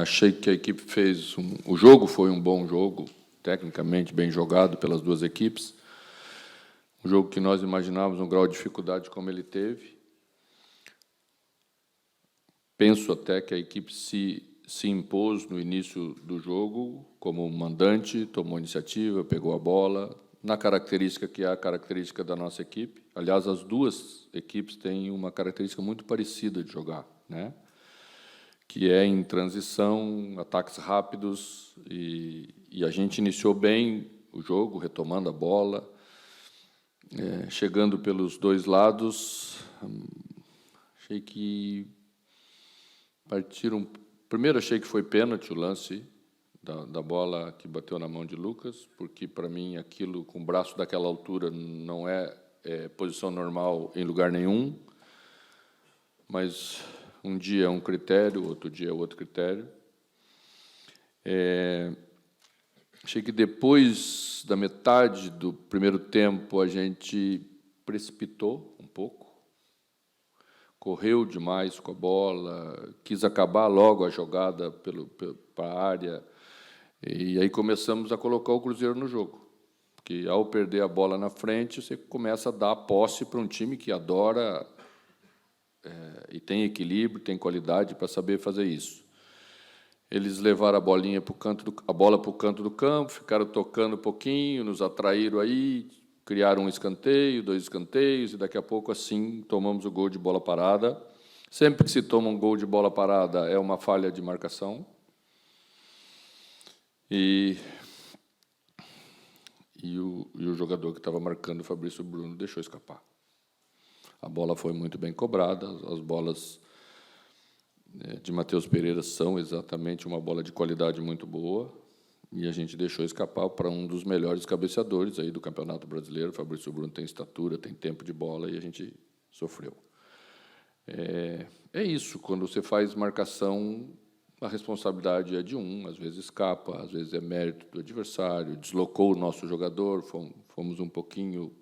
Achei que a equipe fez o jogo foi um bom jogo, tecnicamente bem jogado pelas duas equipes. Um jogo que nós imaginávamos um grau de dificuldade como ele teve. Penso até que a equipe se impôs no início do jogo como mandante, tomou iniciativa, pegou a bola, na característica que é a característica da nossa equipe. Aliás, as duas equipes têm uma característica muito parecida de jogar, né? Que é em transição, ataques rápidos, e a gente iniciou bem o jogo, retomando a bola, chegando pelos dois lados. Achei que partiram... Primeiro, achei que foi pênalti o lance da bola que bateu na mão de Lucas, porque, para mim, aquilo com o braço daquela altura não é posição normal em lugar nenhum, mas um dia é um critério, outro dia é outro critério. Achei que depois da metade do primeiro tempo a gente precipitou um pouco, correu demais com a bola, quis acabar logo a jogada para a área, e aí começamos a colocar o Cruzeiro no jogo, porque ao perder a bola na frente, você começa a dar posse para um time que adora e tem equilíbrio, tem qualidade para saber fazer isso. Eles levaram a bola para o canto do campo, ficaram tocando um pouquinho, nos atraíram aí, criaram um escanteio, 2 escanteios, e daqui a pouco, assim, tomamos o gol de bola parada. Sempre que se toma um gol de bola parada, é uma falha de marcação. E o jogador que estava marcando, o Fabrício Bruno, deixou escapar. A bola foi muito bem cobrada, as bolas de Matheus Pereira são exatamente uma bola de qualidade muito boa, e a gente deixou escapar para um dos melhores cabeceadores aí do Campeonato Brasileiro. O Fabrício Bruno tem estatura, tem tempo de bola, e a gente sofreu. É isso, quando você faz marcação, a responsabilidade é de um, às vezes escapa, às vezes é mérito do adversário, deslocou o nosso jogador, fomos um pouquinho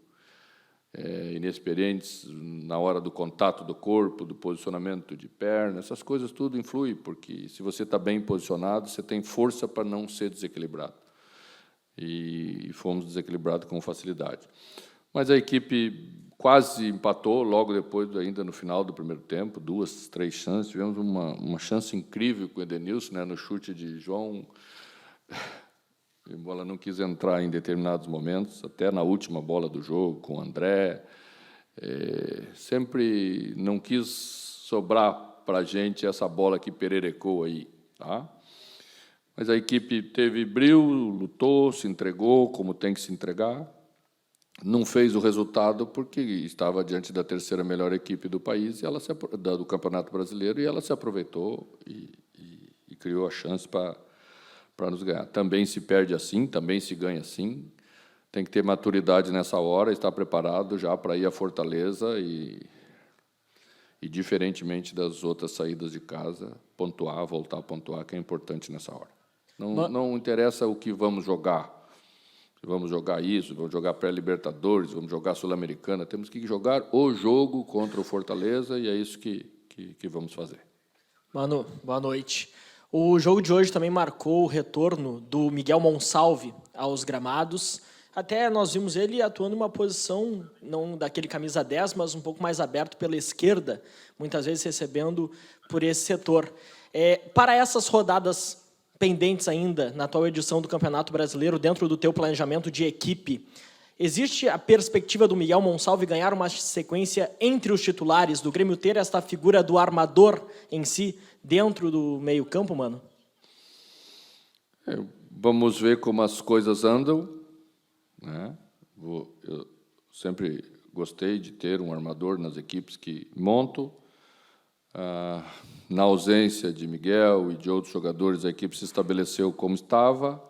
inexperientes na hora do contato do corpo, do posicionamento de perna, essas coisas tudo influem, porque se você está bem posicionado, você tem força para não ser desequilibrado. E fomos desequilibrados com facilidade. Mas a equipe quase empatou logo depois, ainda no final do primeiro tempo, 2, 3 chances. Tivemos uma chance incrível com o Edenilson, né, no chute de João. A bola não quis entrar em determinados momentos, até na última bola do jogo, com o André. Sempre não quis sobrar para a gente essa bola que pererecou aí. Tá? Mas a equipe teve brio, lutou, se entregou como tem que se entregar. Não fez o resultado porque estava diante da terceira melhor equipe do país, do Campeonato Brasileiro, e ela se aproveitou e criou a chance para nos ganhar. Também se perde assim, também se ganha assim. Tem que ter maturidade nessa hora, estar preparado já para ir à Fortaleza e, diferentemente das outras saídas de casa, pontuar, voltar a pontuar, que é importante nessa hora. Não interessa o que vamos jogar. Vamos jogar isso, vamos jogar pré-Libertadores, vamos jogar Sul-Americana. Temos que jogar o jogo contra o Fortaleza, e é isso que vamos fazer. Mano, boa noite. O jogo de hoje também marcou o retorno do Miguel Monsalve aos gramados. Até nós vimos ele atuando em uma posição, não daquele camisa 10, mas um pouco mais aberto pela esquerda, muitas vezes recebendo por esse setor. Para essas rodadas pendentes ainda, na atual edição do Campeonato Brasileiro, dentro do teu planejamento de equipe, existe a perspectiva do Miguel Monsalve ganhar uma sequência entre os titulares, do Grêmio ter esta figura do armador em si, dentro do meio-campo, mano? Vamos ver como as coisas andam, né? Eu sempre gostei de ter um armador nas equipes que monto. Na ausência de Miguel e de outros jogadores, a equipe se estabeleceu como estava.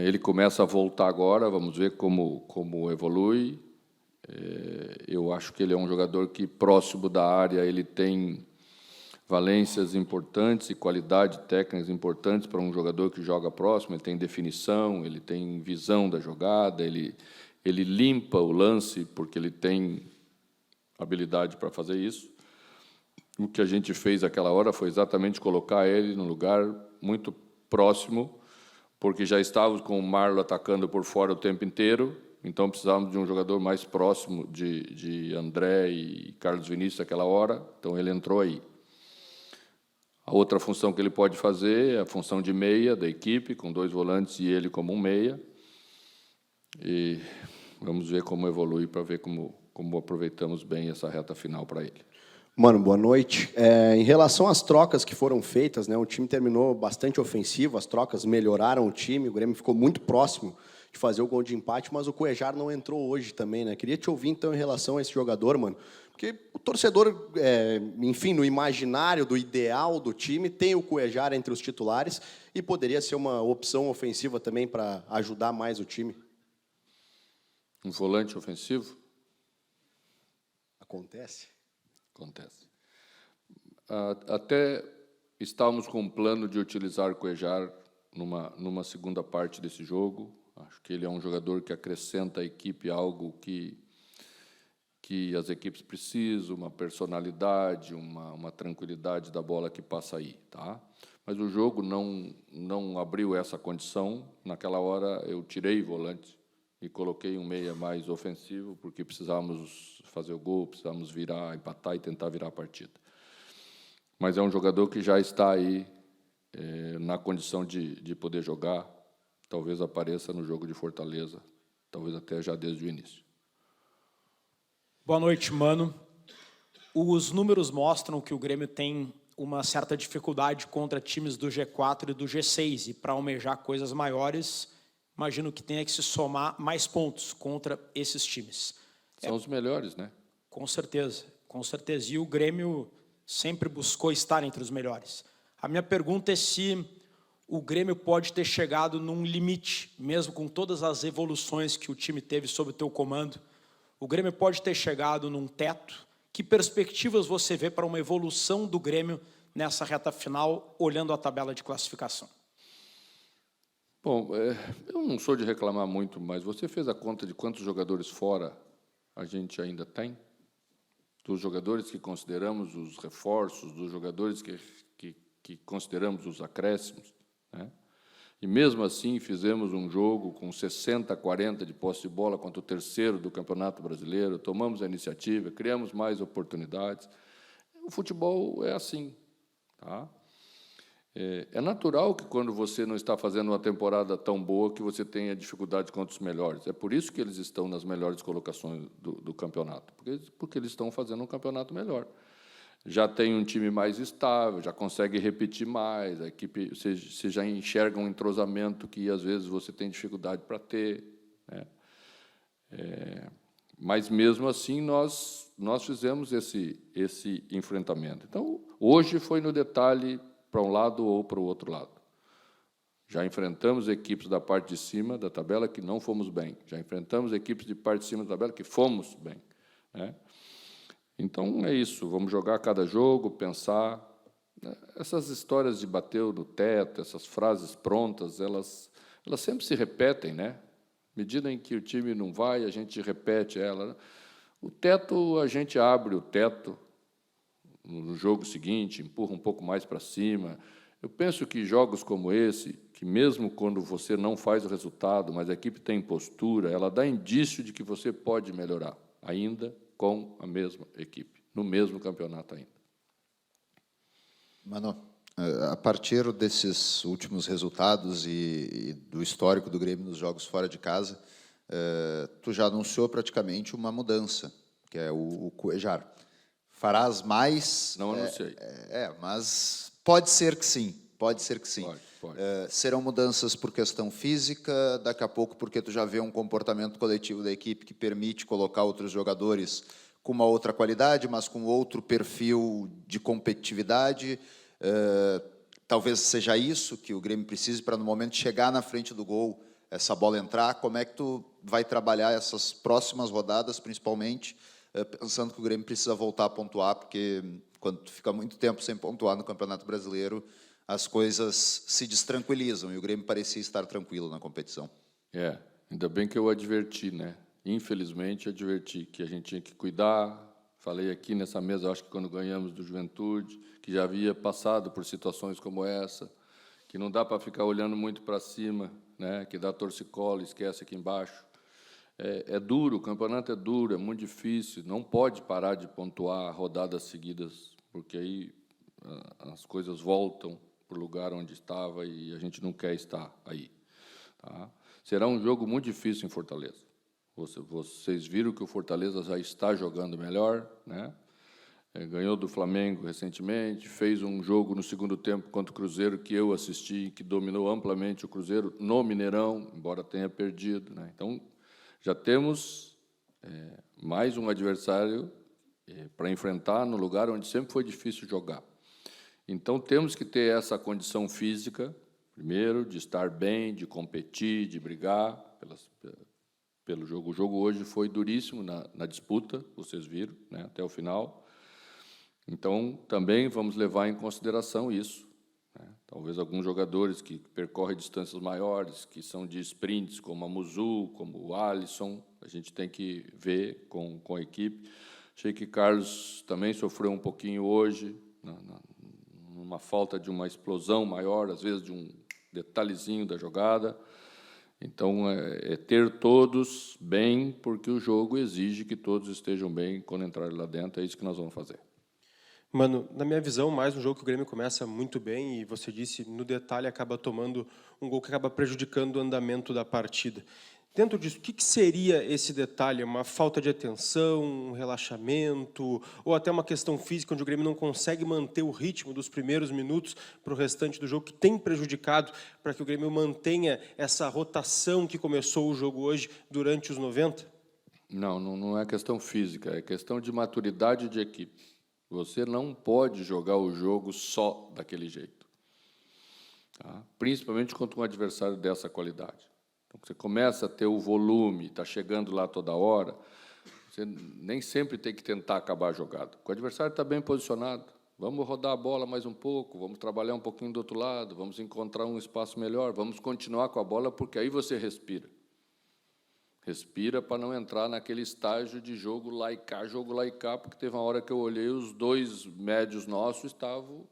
Ele começa a voltar agora, vamos ver como evolui. Eu acho que ele é um jogador que, próximo da área, ele tem valências importantes e qualidade técnicas importantes para um jogador que joga próximo. Ele tem definição, ele tem visão da jogada, ele limpa o lance, porque ele tem habilidade para fazer isso. o que a gente fez aquela hora foi exatamente colocar ele num lugar muito próximo, porque já estávamos com o Marlon atacando por fora o tempo inteiro, então precisávamos de um jogador mais próximo de André e Carlos Vinícius naquela hora, então ele entrou aí. A outra função que ele pode fazer é a função de meia da equipe, com 2 volantes e ele como um meia. E vamos ver como evolui para ver como aproveitamos bem essa reta final para ele. Mano, boa noite. Em relação às trocas que foram feitas, né, o time terminou bastante ofensivo, as trocas melhoraram o time, o Grêmio ficou muito próximo de fazer o gol de empate, mas o Cuéllar não entrou hoje também, né? Queria te ouvir, então, em relação a esse jogador, mano, porque o torcedor, enfim, no imaginário do ideal do time, tem o Cuéllar entre os titulares e poderia ser uma opção ofensiva também para ajudar mais o time. Um volante ofensivo? Acontece. Acontece. Até estávamos com um plano de utilizar o Cuéllar numa segunda parte desse jogo. Acho que ele é um jogador que acrescenta à equipe algo que as equipes precisam, uma personalidade, uma tranquilidade da bola que passa aí, tá? Mas o jogo não abriu essa condição. Naquela hora eu tirei o volante e coloquei um meia mais ofensivo, porque precisávamos fazer o gol, precisávamos virar, empatar e tentar virar a partida. Mas é um jogador que já está aí na condição de poder jogar, talvez apareça no jogo de Fortaleza, talvez até já desde o início. Boa noite, Mano. Os números mostram que o Grêmio tem uma certa dificuldade contra times do G4 e do G6, e para almejar coisas maiores, imagino que tenha que se somar mais pontos contra esses times. São os melhores, né? Com certeza, com certeza. E o Grêmio sempre buscou estar entre os melhores. A minha pergunta é se o Grêmio pode ter chegado num limite, mesmo com todas as evoluções que o time teve sob o teu comando. O Grêmio pode ter chegado num teto. Que perspectivas você vê para uma evolução do Grêmio nessa reta final, olhando a tabela de classificação? Bom, eu não sou de reclamar muito, mas você fez a conta de quantos jogadores fora a gente ainda tem? Dos jogadores que consideramos os reforços, dos jogadores que consideramos os acréscimos, né? E mesmo assim fizemos um jogo com 60-40 de posse de bola contra o terceiro do Campeonato Brasileiro, tomamos a iniciativa, criamos mais oportunidades. O futebol é assim, tá? É natural que quando você não está fazendo uma temporada tão boa que você tenha dificuldade contra os melhores. É por isso que eles estão nas melhores colocações do campeonato, porque eles estão fazendo um campeonato melhor. Já tem um time mais estável, já consegue repetir mais, a equipe, você já enxerga um entrosamento que, às vezes, você tem dificuldade para ter, né? Mas, mesmo assim, nós fizemos esse enfrentamento. Então, hoje foi no detalhe para um lado ou para o outro lado. Já enfrentamos equipes da parte de cima da tabela que não fomos bem. Já enfrentamos equipes de parte de cima da tabela que fomos bem, né? Então, é isso. Vamos jogar cada jogo, pensar. Essas histórias de bater no teto, essas frases prontas, elas sempre se repetem, né? À medida em que o time não vai, a gente repete ela. O teto, a gente abre o teto no jogo seguinte, empurra um pouco mais para cima. Eu penso que jogos como esse, que mesmo quando você não faz o resultado, mas a equipe tem postura, ela dá indício de que você pode melhorar, ainda com a mesma equipe, no mesmo campeonato ainda. Mano, a partir desses últimos resultados e do histórico do Grêmio nos jogos fora de casa, tu já anunciou praticamente uma mudança, que é o Cuéllar. Farás mais... Não anunciei. Mas pode ser que sim, pode ser que sim. Pode. Serão mudanças por questão física, daqui a pouco porque tu já vê um comportamento coletivo da equipe que permite colocar outros jogadores com uma outra qualidade, mas com outro perfil de competitividade. Talvez seja isso que o Grêmio precise para, no momento de chegar na frente do gol, essa bola entrar. Como é que tu vai trabalhar essas próximas rodadas, principalmente, pensando que o Grêmio precisa voltar a pontuar, porque quando tu fica muito tempo sem pontuar no Campeonato Brasileiro, as coisas se destranquilizam, e o Grêmio parecia estar tranquilo na competição. Ainda bem que eu adverti, né? Infelizmente, adverti que a gente tinha que cuidar, Falei aqui nessa mesa, acho que quando ganhamos do Juventude, que já havia passado por situações como essa, que não dá para ficar olhando muito para cima, né? Que dá torcicolo, esquece aqui embaixo. É duro, o campeonato é duro, é muito difícil, não pode parar de pontuar rodadas seguidas, porque aí as coisas voltam para o lugar onde estava e a gente não quer estar aí. Tá? Será um jogo muito difícil em Fortaleza. Vocês viram que o Fortaleza já está jogando melhor, né? Ganhou do Flamengo recentemente, fez um jogo no segundo tempo contra o Cruzeiro que eu assisti, que dominou amplamente o Cruzeiro no Mineirão, embora tenha perdido, né? Então, já temos mais um adversário para enfrentar no lugar onde sempre foi difícil jogar. Então, temos que ter essa condição física, primeiro, de estar bem, de competir, de brigar pelo jogo. O jogo hoje foi duríssimo na disputa, vocês viram, né, até o final. Então, também vamos levar em consideração isso, né? Talvez alguns jogadores que percorrem distâncias maiores, que são de sprints, como a Muzu, como o Alisson, a gente tem que ver com a equipe. Achei que Carlos também sofreu um pouquinho hoje, numa falta de uma explosão maior, às vezes de um detalhezinho da jogada. Então, ter todos bem, porque o jogo exige que todos estejam bem quando entrarem lá dentro, é isso que nós vamos fazer. Mano, na minha visão, mais um jogo que o Grêmio começa muito bem e você disse, no detalhe, acaba tomando um gol que acaba prejudicando o andamento da partida. Dentro disso, o que seria esse detalhe? Uma falta de atenção, um relaxamento, ou até uma questão física, onde o Grêmio não consegue manter o ritmo dos primeiros minutos para o restante do jogo, que tem prejudicado para que o Grêmio mantenha essa rotação que começou o jogo hoje durante os 90? Não é questão física, é questão de maturidade de equipe. Você não pode jogar o jogo só daquele jeito, tá? Principalmente contra um adversário dessa qualidade. Então, você começa a ter o volume, está chegando lá toda hora, você nem sempre tem que tentar acabar a jogada. O adversário está bem posicionado, vamos rodar a bola mais um pouco, vamos trabalhar um pouquinho do outro lado, vamos encontrar um espaço melhor, vamos continuar com a bola, porque aí você respira. Respira para não entrar naquele estágio de jogo lá e cá, porque teve uma hora que eu olhei, os dois médios nossos estavam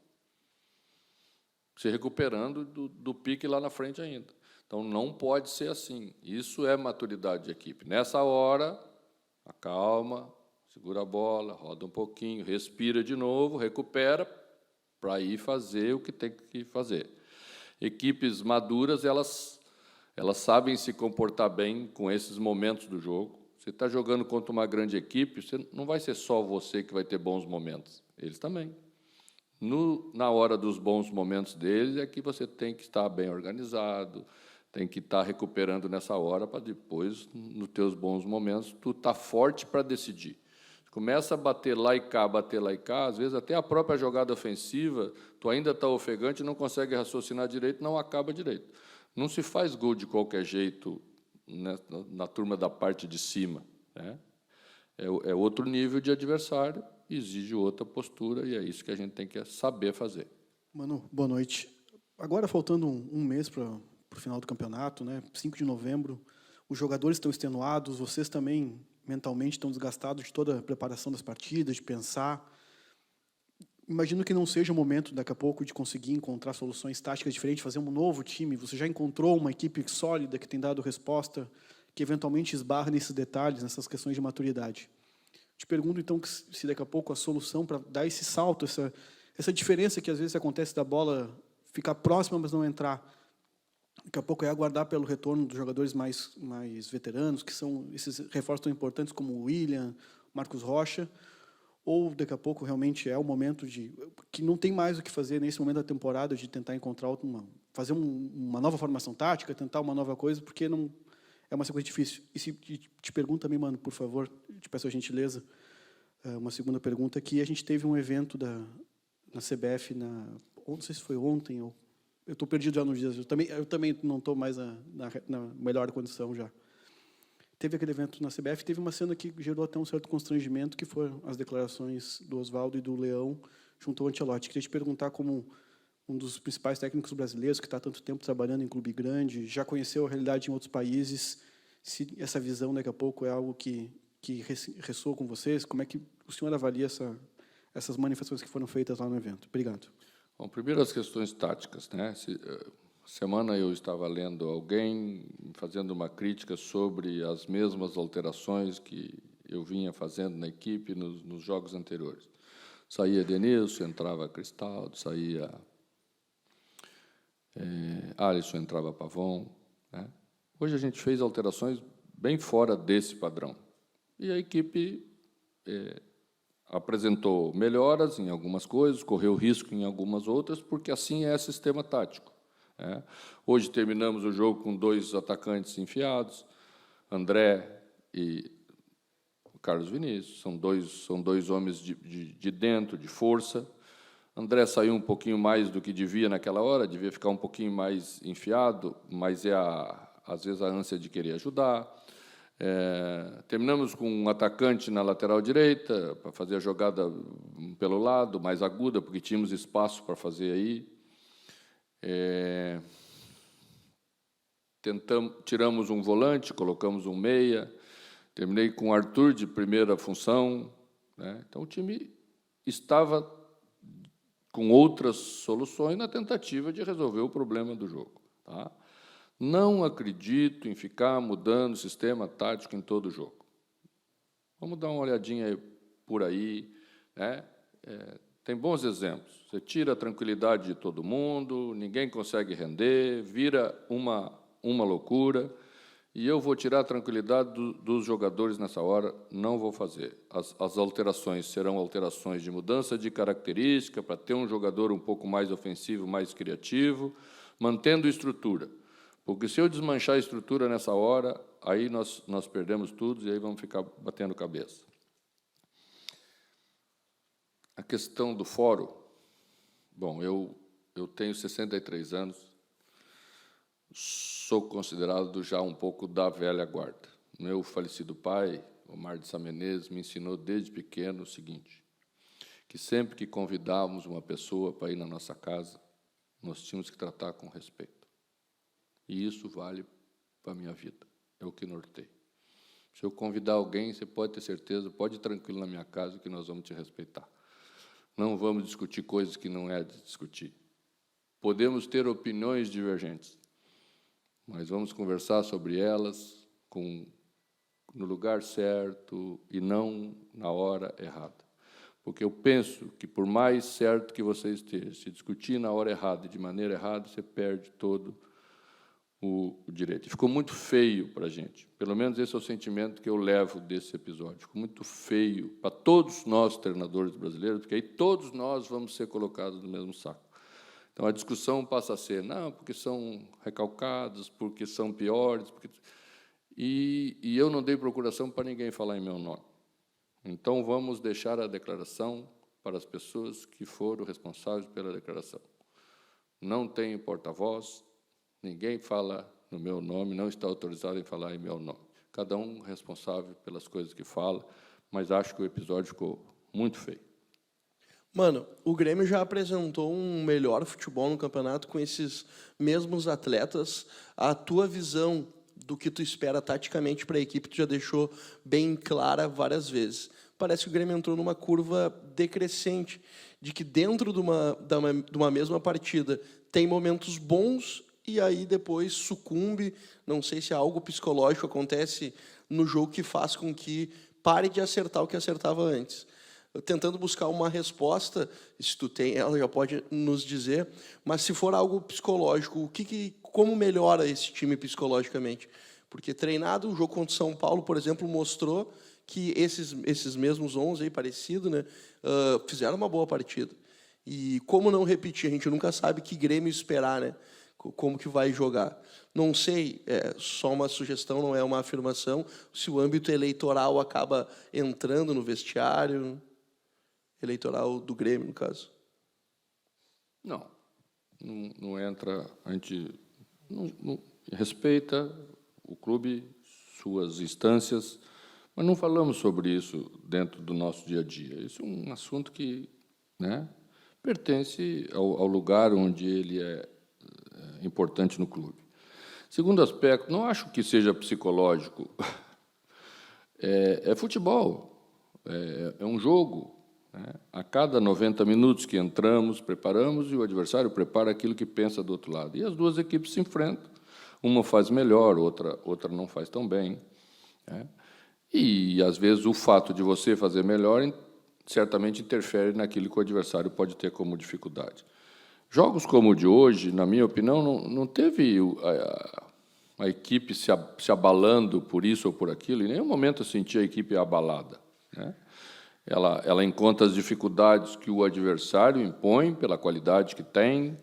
se recuperando do pique lá na frente ainda. Então, não pode ser assim. Isso é maturidade de equipe. Nessa hora, acalma, segura a bola, roda um pouquinho, respira de novo, recupera, para ir fazer o que tem que fazer. Equipes maduras, elas sabem se comportar bem com esses momentos do jogo. Você está jogando contra uma grande equipe, não vai ser só você que vai ter bons momentos, eles também. Na hora dos bons momentos deles é que você tem que estar bem organizado, tem que estar recuperando nessa hora para depois, nos teus bons momentos, tu estar forte para decidir. Começa a bater lá e cá, às vezes até a própria jogada ofensiva, tu ainda está ofegante, não consegue raciocinar direito, não acaba direito. Não se faz gol de qualquer jeito, né, na turma da parte de cima, né? É outro nível de adversário, exige outra postura, e é isso que a gente tem que saber fazer. Mano, boa noite. Agora, faltando um mês para o final do campeonato, né, 5 de novembro, os jogadores estão extenuados, vocês também mentalmente estão desgastados de toda a preparação das partidas, de pensar. Imagino que não seja o momento, daqui a pouco, de conseguir encontrar soluções táticas diferentes, fazer um novo time. Você já encontrou uma equipe sólida que tem dado resposta, que eventualmente esbarra nesses detalhes, nessas questões de maturidade. Te pergunto, então, se daqui a pouco a solução para dar esse salto, essa diferença que às vezes acontece da bola ficar próxima, mas não entrar, daqui a pouco é aguardar pelo retorno dos jogadores mais veteranos, que são esses reforços tão importantes como o William, Marcos Rocha, ou daqui a pouco realmente é o momento que não tem mais o que fazer nesse momento da temporada, de tentar encontrar fazer uma nova formação tática, tentar uma nova coisa, porque não é uma sequência difícil. E te pergunto também, mano, por favor, te peço a gentileza, uma segunda pergunta, que a gente teve um evento na CBF, não sei se foi ontem, ou eu estou perdido já nos dias, eu também não estou mais na melhor condição já. Teve aquele evento na CBF, teve uma cena que gerou até um certo constrangimento, que foram as declarações do Oswaldo e do Leão junto ao Ancelotti. Queria te perguntar, como um dos principais técnicos brasileiros, que está há tanto tempo trabalhando em clube grande, já conheceu a realidade em outros países, se essa visão, daqui a pouco, é algo que que ressoou com vocês? Como é que o senhor avalia essas manifestações que foram feitas lá no evento? Obrigado. Bom, primeiro as questões táticas, né? Semana eu estava lendo alguém fazendo uma crítica sobre as mesmas alterações que eu vinha fazendo na equipe nos jogos anteriores. Saía Denilson, entrava Cristaldo, saía Alisson, entrava Pavon, né? Hoje a gente fez alterações bem fora desse padrão. E a equipe apresentou melhoras em algumas coisas, correu risco em algumas outras, porque assim é sistema tático. Hoje terminamos o jogo com 2 atacantes enfiados, André e Carlos Vinícius, são dois homens de dentro, de força. André saiu um pouquinho mais do que devia naquela hora, devia ficar um pouquinho mais enfiado, mas às vezes a ânsia de querer ajudar. Terminamos com um atacante na lateral direita, para fazer a jogada pelo lado, mais aguda, porque tínhamos espaço para fazer aí. Tiramos um volante, colocamos um meia, terminei com o Arthur de primeira função, né? Então, o time estava com outras soluções na tentativa de resolver o problema do jogo. Tá? Não acredito em ficar mudando o sistema tático em todo o jogo. Vamos dar uma olhadinha por aí, né? Tem bons exemplos. Você tira a tranquilidade de todo mundo, ninguém consegue render, vira uma loucura, e eu vou tirar a tranquilidade dos jogadores nessa hora, não vou fazer. As alterações serão alterações de mudança de característica, para ter um jogador um pouco mais ofensivo, mais criativo, mantendo estrutura. Porque se eu desmanchar a estrutura nessa hora, aí nós perdemos tudo e aí vamos ficar batendo cabeça. A questão do fórum, bom, eu tenho 63 anos, sou considerado já um pouco da velha guarda. Meu falecido pai, Omar de Sá Menezes, me ensinou desde pequeno o seguinte, que sempre que convidávamos uma pessoa para ir na nossa casa, nós tínhamos que tratar com respeito. E isso vale para a minha vida, é o que norteia. Se eu convidar alguém, você pode ter certeza, pode ir tranquilo na minha casa que nós vamos te respeitar. Não vamos discutir coisas que não é de discutir. Podemos ter opiniões divergentes, mas vamos conversar sobre elas no lugar certo e não na hora errada. Porque eu penso que, por mais certo que você esteja, se discutir na hora errada e de maneira errada, você perde todo o direito. E ficou muito feio para a gente. Pelo menos esse é o sentimento que eu levo desse episódio. Ficou muito feio para todos nós, treinadores brasileiros, porque aí todos nós vamos ser colocados no mesmo saco. Então, a discussão passa a ser, não, porque são recalcados, porque são piores, e eu não dei procuração para ninguém falar em meu nome. Então, vamos deixar a declaração para as pessoas que foram responsáveis pela declaração. Não tem porta-voz, ninguém fala no meu nome, não está autorizado em falar em meu nome. Cada um responsável pelas coisas que fala, mas acho que o episódio ficou muito feio. Mano, o Grêmio já apresentou um melhor futebol no campeonato com esses mesmos atletas. A tua visão do que tu espera taticamente para a equipe, tu já deixou bem clara várias vezes. Parece que o Grêmio entrou numa curva decrescente, de que dentro de uma mesma partida tem momentos bons e aí depois sucumbe. Não sei se algo psicológico acontece no jogo que faz com que pare de acertar o que acertava antes. Tentando buscar uma resposta, se tu tem ela, já pode nos dizer, mas se for algo psicológico, como melhora esse time psicologicamente? Porque treinado, o jogo contra o São Paulo, por exemplo, mostrou que esses mesmos 11 aí, parecido, né, fizeram uma boa partida. E como não repetir? A gente nunca sabe que Grêmio esperar, né? Como que vai jogar. Não sei, é só uma sugestão, não é uma afirmação, se o âmbito eleitoral acaba entrando no vestiário eleitoral do Grêmio, no caso. Não entra. A gente não respeita o clube, suas instâncias, mas não falamos sobre isso dentro do nosso dia a dia. Isso é um assunto que, né, pertence ao lugar onde ele é importante no clube. Segundo aspecto, não acho que seja psicológico. É futebol, é um jogo. Né? A cada 90 minutos que entramos, preparamos, e o adversário prepara aquilo que pensa do outro lado. E as duas equipes se enfrentam. Uma faz melhor, outra não faz tão bem. Né? E, às vezes, o fato de você fazer melhor certamente interfere naquilo que o adversário pode ter como dificuldade. Jogos como o de hoje, na minha opinião, não teve a equipe se abalando por isso ou por aquilo. Em nenhum momento eu senti a equipe abalada. Né? Ela encontra as dificuldades que o adversário impõe pela qualidade que tem.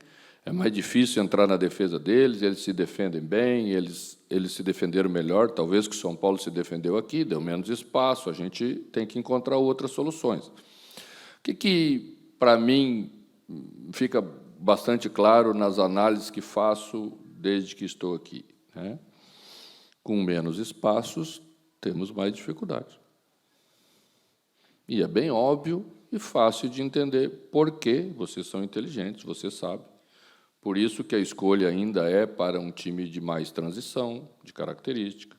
É mais difícil entrar na defesa deles, eles se defendem bem, eles se defenderam melhor, talvez que o São Paulo se defendeu aqui, deu menos espaço, a gente tem que encontrar outras soluções. O que para mim, fica bastante claro nas análises que faço desde que estou aqui, né? Com menos espaços, temos mais dificuldade. E é bem óbvio e fácil de entender por que vocês são inteligentes, você sabe. Por isso que a escolha ainda é para um time de mais transição, de característica,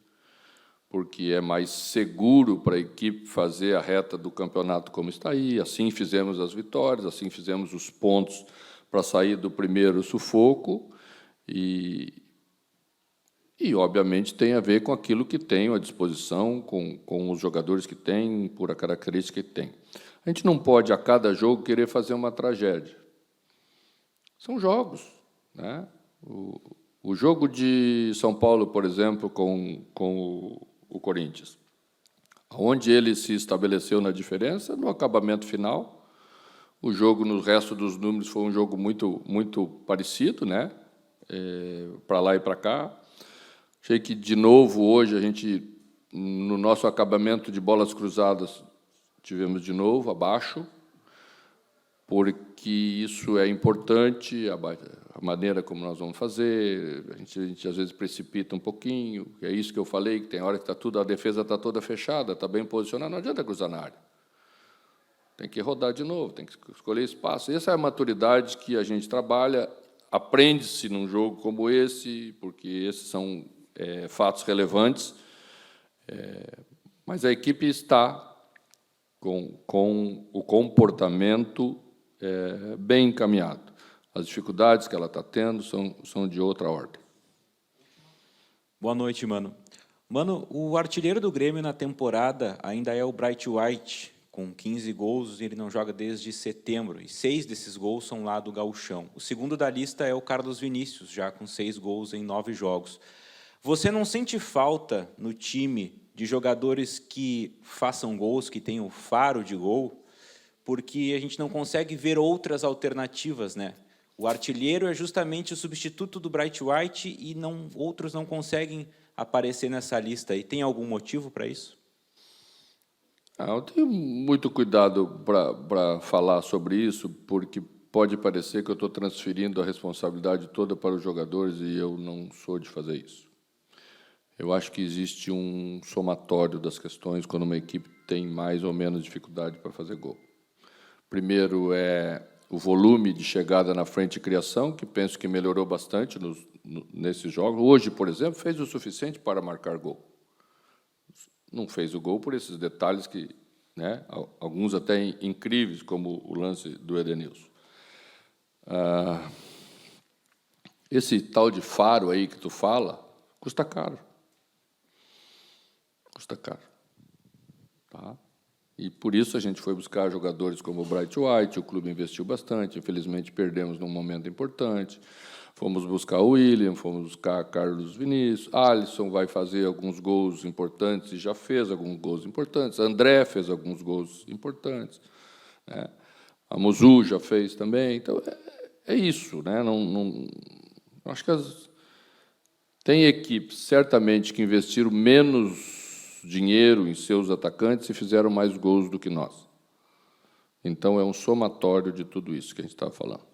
porque é mais seguro para a equipe fazer a reta do campeonato como está aí. Assim fizemos as vitórias, assim fizemos os pontos para sair do primeiro sufoco e obviamente, tem a ver com aquilo que tenho à disposição, com os jogadores que tem, por a característica que tem. A gente não pode, a cada jogo, querer fazer uma tragédia. São jogos. Né? O jogo de São Paulo, por exemplo, com o Corinthians, onde ele se estabeleceu na diferença, no acabamento final. O jogo, no resto dos números, foi um jogo muito parecido, né? Para lá e para cá. Achei que, de novo, hoje, a gente, no nosso acabamento de bolas cruzadas, tivemos de novo abaixo, porque isso é importante, a maneira como nós vamos fazer, a gente às vezes precipita um pouquinho, é isso que eu falei, que tem hora que a defesa está toda fechada, está bem posicionada, não adianta cruzar na área. Tem que rodar de novo, tem que escolher espaço. Essa é a maturidade que a gente trabalha, aprende-se num jogo como esse, porque esses são fatos relevantes, mas a equipe está com o comportamento bem encaminhado. As dificuldades que ela está tendo são de outra ordem. Boa noite, Mano. Mano, o artilheiro do Grêmio na temporada ainda é o Bright White, com 15 gols, ele não joga desde setembro, e 6 desses gols são lá do Gauchão. O segundo da lista é o Carlos Vinícius, já com 6 gols em 9 jogos. Você não sente falta no time de jogadores que façam gols, que tenham faro de gol, porque a gente não consegue ver outras alternativas, né? O artilheiro é justamente o substituto do Bright White e outros não conseguem aparecer nessa lista. E tem algum motivo para isso? Eu tenho muito cuidado para falar sobre isso, porque pode parecer que eu estou transferindo a responsabilidade toda para os jogadores e eu não sou de fazer isso. Eu acho que existe um somatório das questões quando uma equipe tem mais ou menos dificuldade para fazer gol. Primeiro é o volume de chegada na frente e criação, que penso que melhorou bastante nesses jogos. Hoje, por exemplo, fez o suficiente para marcar gol. Não fez o gol por esses detalhes que, né, alguns até incríveis, como o lance do Edenilson. Esse tal de faro aí que tu fala, custa caro. Custa caro. Tá? E, por isso, a gente foi buscar jogadores como o Bright White, o clube investiu bastante, infelizmente perdemos num momento importante. Fomos buscar o William, fomos buscar Carlos Vinícius, Alisson vai fazer alguns gols importantes e já fez alguns gols importantes, André fez alguns gols importantes, né? A Muzu já fez também. Então, é isso. Né? Acho que tem equipes, certamente, que investiram menos dinheiro em seus atacantes e fizeram mais gols do que nós. Então, é um somatório de tudo isso que a gente estava falando.